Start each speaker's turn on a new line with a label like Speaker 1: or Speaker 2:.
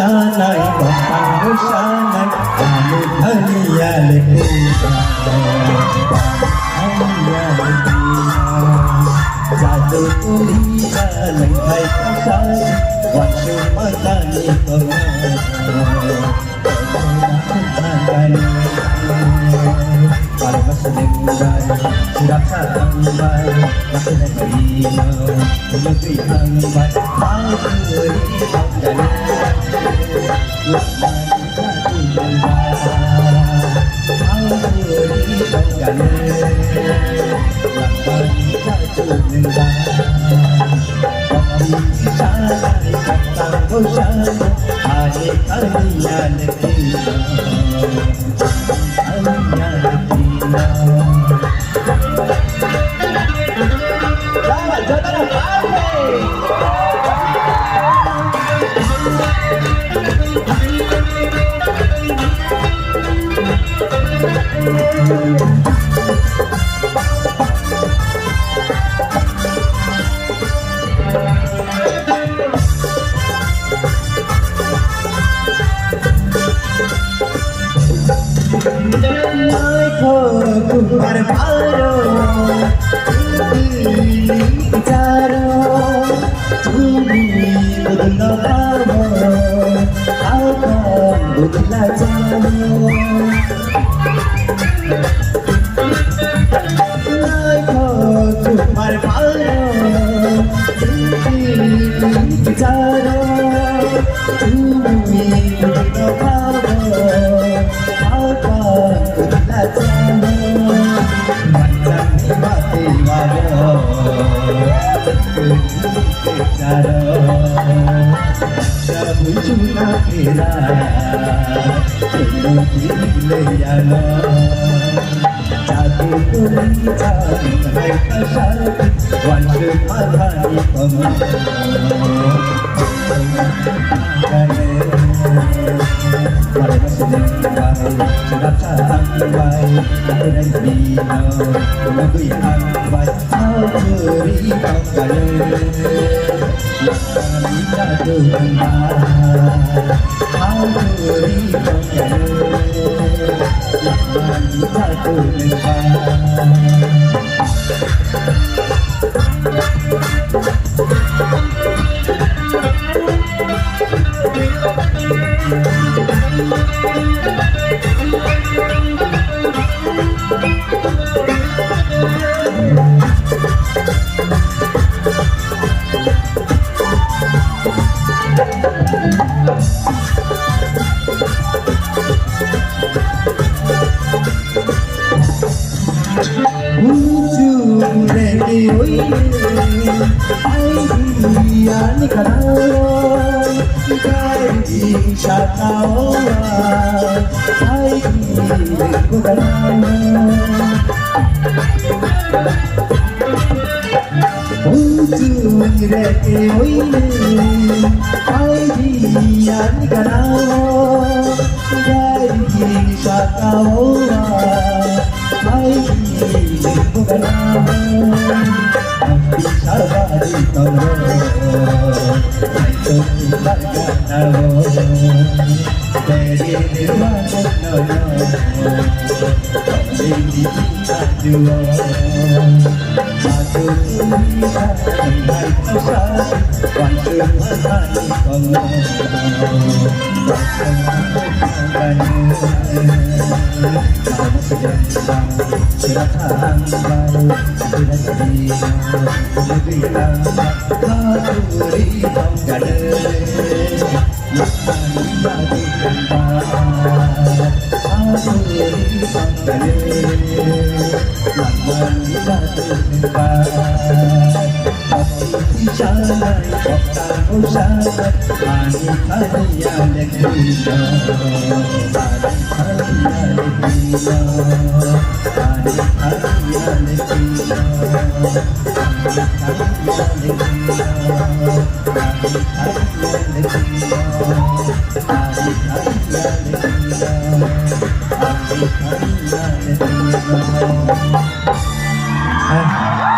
Speaker 1: শানাই বাবা শানাই আমি ধনিয়া লেখা জাদু করিয়া লঙ্ঘাই কাশাই ওয়াসু মাতানি para masalimay sirap sa tambay makinig malinaw tumutoy ang bay ang turi ang galing laman sa tinanda ang turi ang galing laman sa tinanda sana'y pagtango siya anik kanya nagtino kanya nagtino Selamat datang Ay ko barbaro Itaro Tumi budna pamo Ako budna jamo Ay ko barbaro Itaro Tumi budna pamo Macam ni mati waro Caro Sabu cuma kira Penuhi leyano Jatuh kuri cari Hai kasar Wansu madani pemuh Para masalimay sirap sa tambay makinig malinaw tumutoy ang bay ang turi ang galing laman sa tinanda ang turi ang galing laman sa tinanda Ni kanao Galing sa kawan Ay hilig ko kanao Untung reke oile Ay diyan ni kanao Galing sa kawan Ay hilig ko kanao Sabari tolo ay tutulan ka na Pwede niwanag na Pwede itajuwa Matutulisan ang may pasal Wansong matani ko Wasong matani Sama sejambang Sirap sa hambay Pinagdino Pinabilang Maturi ang galing Laman sa tinanda Maturi ang galing Laman sa tinanda Pati sana'y pagtango sana'y Anik kanya nagtino Anik kanya nagtino Anik kanya nagtino Anik kanya nagtino